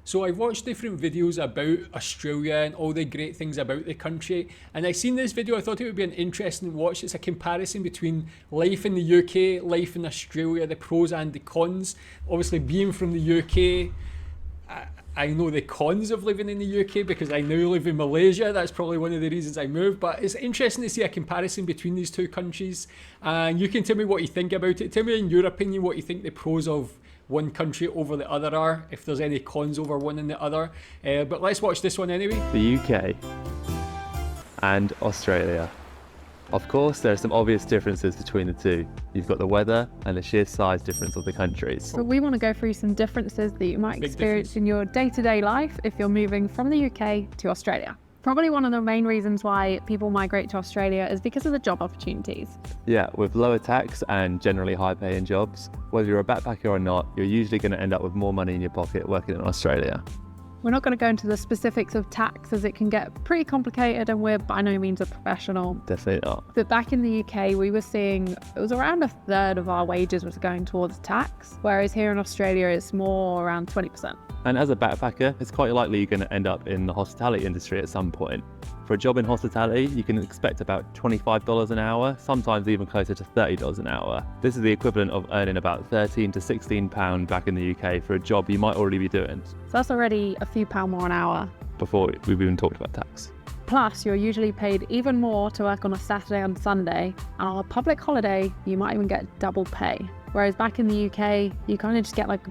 So I've watched different videos about Australia and all the great things about the country, and I seen this video. I thought it would be an interesting watch. It's a comparison between life in the UK, life in Australia, the pros and the cons. Obviously, being from the UK, I know the cons of living in the UK because I now live in Malaysia. That's probably one of the reasons I moved. But it's interesting to see a comparison between these two countries. And you can tell me what you think about it. Tell me, in your opinion, what you think the pros of one country over the other are, if there's any cons over one and the other. But let's watch this one anyway. The UK and Australia. Of course, there are some obvious differences between the two. You've got the weather and the sheer size difference of the countries. But we want to go through some differences that you might experience in your day-to-day life if you're moving from the UK to Australia. Probably one of the main reasons why people migrate to Australia is because of the job opportunities. Yeah, with lower tax and generally high-paying jobs, whether you're a backpacker or not, you're usually going to end up with more money in your pocket working in Australia. We're not going to go into the specifics of tax as it can get pretty complicated and we're by no means a professional. Definitely not. But back in the UK, we were seeing it was around a third of our wages was going towards tax, whereas here in Australia, it's more around 20%. And as a backpacker, it's quite likely you're going to end up in the hospitality industry at some point. For a job in hospitality, you can expect about $25 an hour, sometimes even closer to $30 an hour. This is the equivalent of earning about £13 to £16 back in the UK for a job you might already be doing. So that's already a few pounds more an hour. Before we've even talked about tax. Plus, you're usually paid even more to work on a Saturday and Sunday, and on a public holiday, you might even get double pay. Whereas back in the UK, you kind of just get like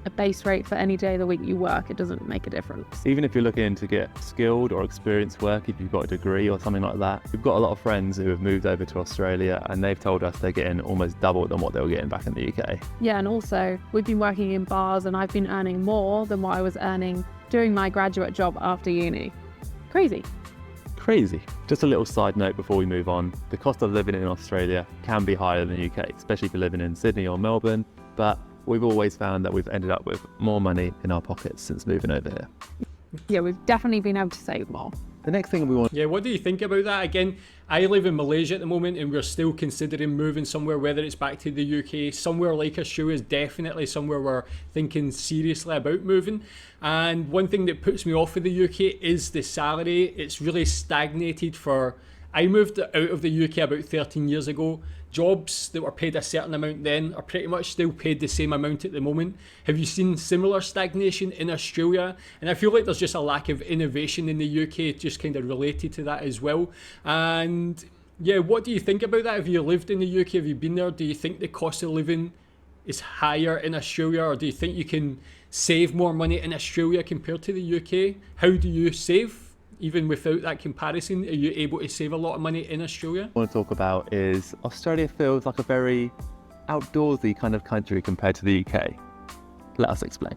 a base rate for any day of the week you work. It doesn't make a difference. Even if you're looking to get skilled or experienced work, if you've got a degree or something like that, we've got a lot of friends who have moved over to Australia and they've told us they're getting almost double than what they were getting back in the UK. Yeah, and also we've been working in bars and I've been earning more than what I was earning doing my graduate job after uni. Crazy. Just a little side note before we move on. The cost of living in Australia can be higher than the UK, especially if you're living in Sydney or Melbourne, but we've always found that we've ended up with more money in our pockets since moving over here. Yeah, we've definitely been able to save more. The next thing we want... Yeah, what do you think about that? Again, I live in Malaysia at the moment and we're still considering moving somewhere, whether it's back to the UK. Somewhere like Australia is definitely somewhere we're thinking seriously about moving. And one thing that puts me off of the UK is the salary. It's really stagnated for... I moved out of the UK about 13 years ago. Jobs that were paid a certain amount then are pretty much still paid the same amount at the moment. Have you seen similar stagnation in Australia? And I feel like there's just a lack of innovation in the UK, just kind of related to that as well. And yeah, what do you think about that? Have you lived in the UK? Have you been there? Do you think the cost of living is higher in Australia, or do you think you can save more money in Australia compared to the UK? How do you save? Even without that comparison, are you able to save a lot of money in Australia? I want to talk about is Australia feels like a very outdoorsy kind of country compared to the UK. Let us explain.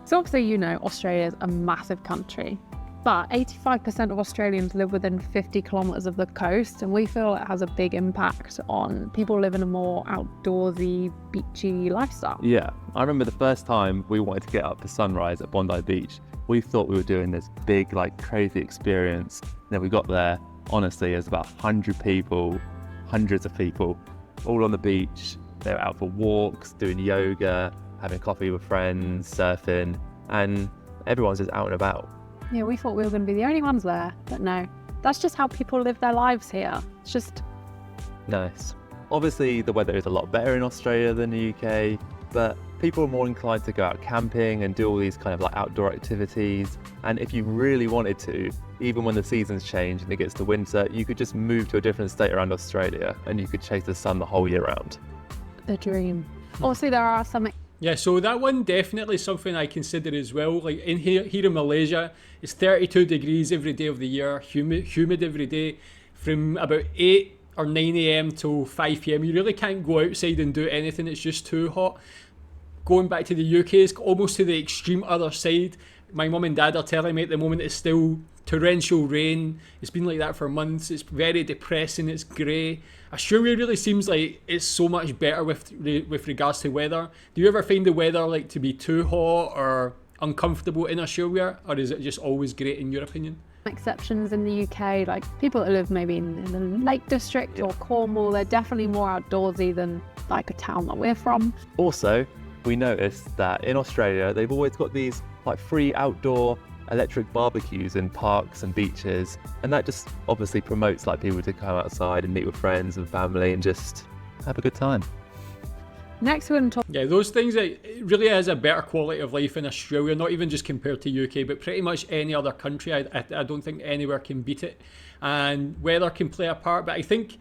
So obviously, you know, Australia is a massive country, but 85% of Australians live within 50 kilometres of the coast, and we feel it has a big impact on people living a more outdoorsy, beachy lifestyle. Yeah, I remember the first time we wanted to get up for sunrise at Bondi Beach. We thought we were doing this big, like, crazy experience. Then we got there, honestly, there's about 100 people, hundreds of people, all on the beach. They were out for walks, doing yoga, having coffee with friends, surfing, and everyone's just out and about. Yeah, we thought we were going to be the only ones there, but no. That's just how people live their lives here. It's just... Nice. Obviously, the weather is a lot better in Australia than the UK, but people are more inclined to go out camping and do all these kind of like outdoor activities. And if you really wanted to, even when the seasons change and it gets to winter, you could just move to a different state around Australia and you could chase the sun the whole year round. The dream. Also, there are some... Yeah, so that one definitely something I consider as well. Like in here in Malaysia, it's 32 degrees every day of the year, humid every day, from about 8 or 9 a.m. till 5 p.m. You really can't go outside and do anything, it's just too hot. Going back to the UK is almost to the extreme other side. My mum and dad are telling me at the moment it's still torrential rain. It's been like that for months. It's very depressing. It's grey. Australia really seems like it's so much better with regards to weather. Do you ever find the weather like to be too hot or uncomfortable in Australia, or is it just always great in your opinion? Exceptions in the UK, like people that live maybe in the Lake District or Cornwall, they're definitely more outdoorsy than like a town that we're from. Also, we noticed that in Australia, they've always got these like free outdoor electric barbecues in parks and beaches, and that just obviously promotes like people to come outside and meet with friends and family and just have a good time. Next, we're going to talk. Yeah, those things, it really is a better quality of life in Australia, not even just compared to UK, but pretty much any other country. I don't think anywhere can beat it. And weather can play a part, but I think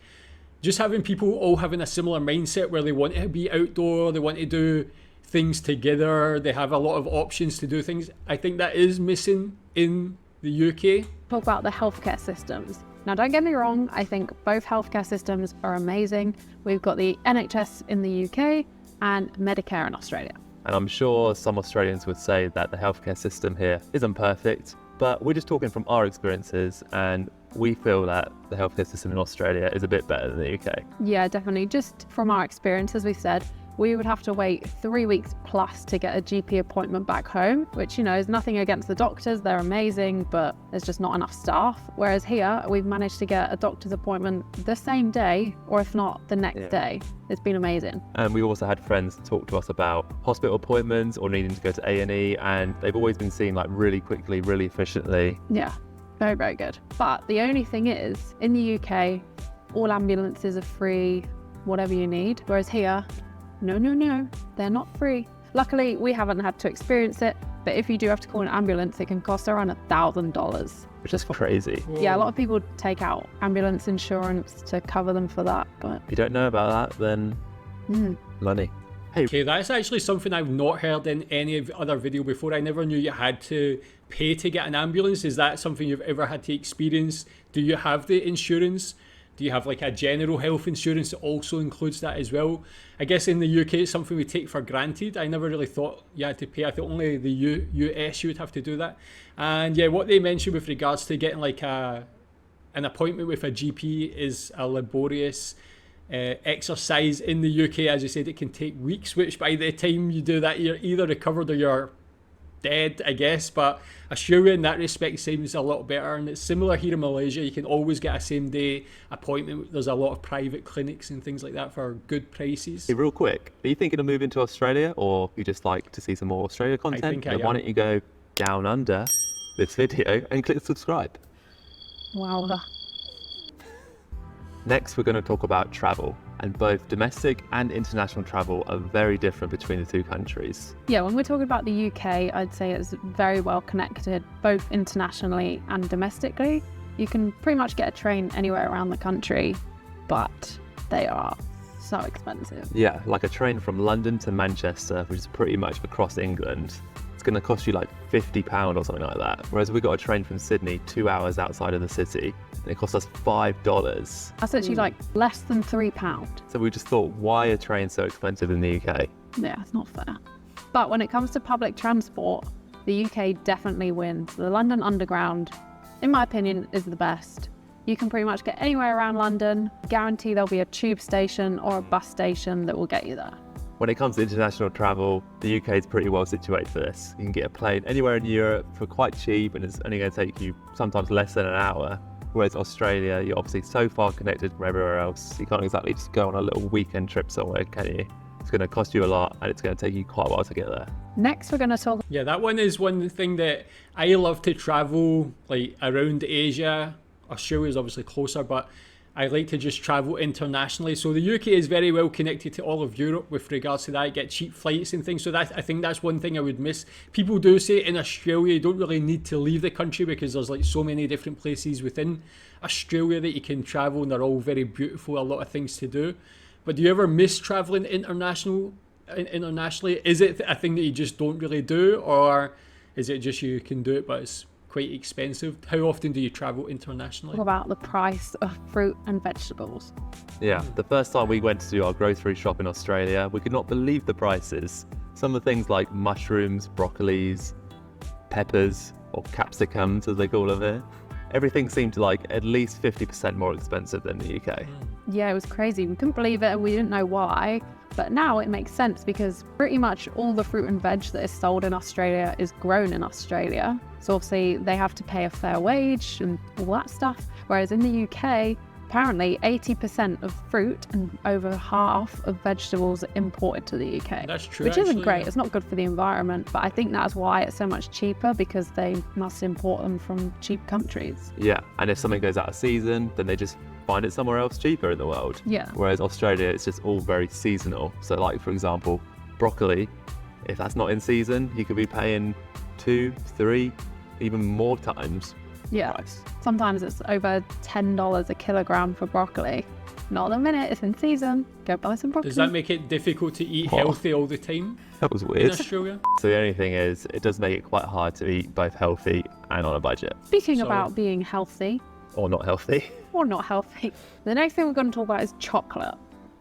just having people all having a similar mindset where they want to be outdoor, they want to do things together, they have a lot of options to do things, I think that is missing in the UK. Talk about the healthcare systems. Now, don't get me wrong, I think both healthcare systems are amazing. We've got the NHS in the UK and Medicare in Australia. And I'm sure some Australians would say that the healthcare system here isn't perfect, but we're just talking from our experiences, and we feel that the healthcare system in Australia is a bit better than the UK. Yeah, definitely. Just from our experience, as we said, we would have to wait 3 weeks plus to get a GP appointment back home, which, you know, is nothing against the doctors. They're amazing, but there's just not enough staff. Whereas here, we've managed to get a doctor's appointment the same day, or if not, the next day. It's been amazing. And we also had friends talk to us about hospital appointments or needing to go to A&E, and they've always been seen like really quickly, really efficiently. Yeah, very, very good. But the only thing is, in the UK, all ambulances are free, whatever you need. Whereas here, no, they're not free. Luckily, we haven't had to experience it, but if you do have to call an ambulance, it can cost around $1,000. Which is crazy. Yeah, a lot of people take out ambulance insurance to cover them for that, but If you don't know about that, then money. Okay, that's actually something I've not heard in any other video before. I never knew you had to pay to get an ambulance. Is that something you've ever had to experience? Do you have the insurance? Do you have like a general health insurance that also includes that as well? I guess in the UK it's something we take for granted. I never really thought you had to pay. I thought only the US you would have to do that. And yeah, what they mentioned with regards to getting like an appointment with a GP is a laborious exercise in the UK. As you said, it can take weeks, which by the time you do that, you're either recovered or you're dead, I guess. But Australia in that respect seems a lot better, and it's similar here in Malaysia. You can always get a same day appointment. There's a lot of private clinics and things like that for good prices. Hey, real quick, are you thinking of moving to Australia, or you just like to see some more Australia content? think I Then why am. don't you go down under this video and click subscribe. wow. Next, we're going to talk about travel, and both domestic and international travel are very different between the two countries. Yeah, when we're talking about the UK, I'd say it's very well connected, both internationally and domestically. You can pretty much get a train anywhere around the country, but they are so expensive. Yeah, like a train from London to Manchester, which is pretty much across England. It's going to cost you like £50 or something like that. Whereas we got a train from Sydney 2 hours outside of the city, and it cost us $5. That's actually like less than £3. So we just thought, why are trains so expensive in the UK? Yeah, it's not fair. But when it comes to public transport, the UK definitely wins. The London Underground, in my opinion, is the best. You can pretty much get anywhere around London. Guarantee there'll be a tube station or a bus station that will get you there. When it comes to international travel, the UK is pretty well situated for this. You can get a plane anywhere in Europe for quite cheap, and it's only going to take you sometimes less than an hour. Whereas Australia, you're obviously so far connected from everywhere else, you can't exactly just go on a little weekend trip somewhere, can you? It's going to cost you a lot, and it's going to take you quite a while to get there. Next, we're going to talk. Yeah, that one is one thing that I love to travel, like around Asia. Australia is obviously closer, but I like to just travel internationally. So the UK is very well connected to all of Europe with regards to that. You get cheap flights and things. So that, I think that's one thing I would miss. People do say in Australia you don't really need to leave the country because there's like so many different places within Australia that you can travel, and they're all very beautiful, a lot of things to do. But do you ever miss traveling internationally? Is it a thing that you just don't really do, or is it just you can do it but it's quite expensive? How often do you travel internationally? Talk about the price of fruit and vegetables. Yeah, the first time we went to do our grocery shop in Australia, we could not believe the prices. Some of the things like mushrooms, broccolis, peppers, or capsicums as they call them here, everything seemed like at least 50% more expensive than the UK. Yeah, it was crazy. We couldn't believe it and we didn't know why. But now it makes sense because pretty much all the fruit and veg that is sold in Australia is grown in Australia. So obviously they have to pay a fair wage and all that stuff. Whereas in the UK, Apparently, 80% of fruit and over half of vegetables are imported to the UK. That's true, Which isn't actually, great. yeah. It's not good for the environment, but I think that's why it's so much cheaper, because they must import them from cheap countries. Yeah, and if something goes out of season, then they just find it somewhere else cheaper in the world. Yeah. Whereas Australia, it's just all very seasonal. So like, for example, broccoli, if that's not in season, you could be paying 2, 3, even more times Yeah. price. Sometimes it's over $10 a kilogram for broccoli. Not at the minute, it's in season. Go buy some broccoli. Does that make it difficult to eat What? healthy all the time That was in weird. Australia? So the only thing is, it does make it quite hard to eat both healthy and on a budget, Speaking Sorry. about being healthy or not healthy. or not healthy, the next thing we're going to talk about is chocolate.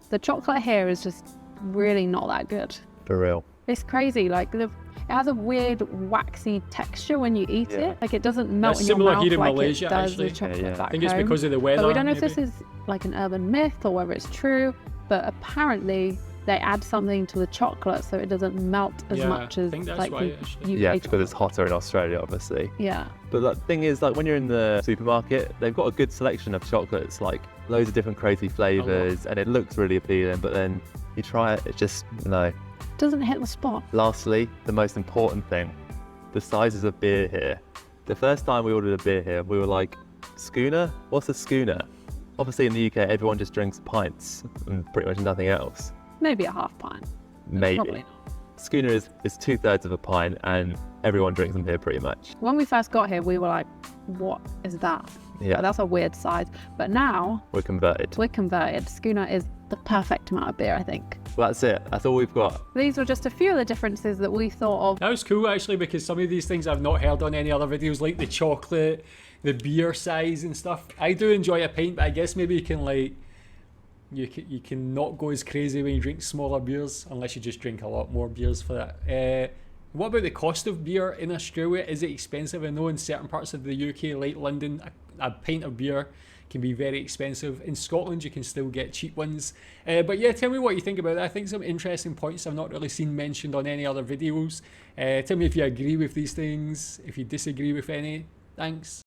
The chocolate here is just really not that good. For real. It's crazy. Like it has a weird waxy texture when you eat Yeah. it. Like it doesn't melt That's in your similar mouth here in like Malaysia, it does actually. with chocolate Yeah. back I think it's home. because of the weather. But we don't know if maybe. this is like an urban myth or whether it's true. But apparently they add something to the chocolate so it doesn't melt as Yeah, much I as think that's like why, the actually. UK Yeah, because chocolate. it's hotter in Australia, obviously. Yeah. But the thing is, like when you're in the supermarket, they've got a good selection of chocolates, like loads of different crazy flavors, and it looks really appealing. But then you try it, it just no. Doesn't hit the spot. Lastly, the most important thing, the sizes of beer here. The first time we ordered a beer here, we were like, schooner? What's a schooner? Obviously in the UK, everyone just drinks pints and pretty much nothing else. Maybe a half pint. Maybe. Probably not. Schooner is 2/3 of a pint, and everyone drinks them here pretty much. When we first got here, we were like, what is that? Yeah, That's a weird size. But now we're converted. we're converted. Schooner is the perfect amount of beer, I think. Well, that's it. That's all we've got. These were just a few of the differences that we thought of. That was cool actually, because some of these things I've not heard on any other videos, like the chocolate, the beer size and stuff. I do enjoy a pint, but I guess maybe you can like you can not go as crazy when you drink smaller beers, unless you just drink a lot more beers for that. What about the cost of beer in Australia? Is it expensive? I know in certain parts of the UK, like London, a pint of beer can be very expensive. In Scotland, you can still get cheap ones. But yeah, tell me what you think about that. I think some interesting points I've not really seen mentioned on any other videos. Tell me if you agree with these things, if you disagree with any. Thanks.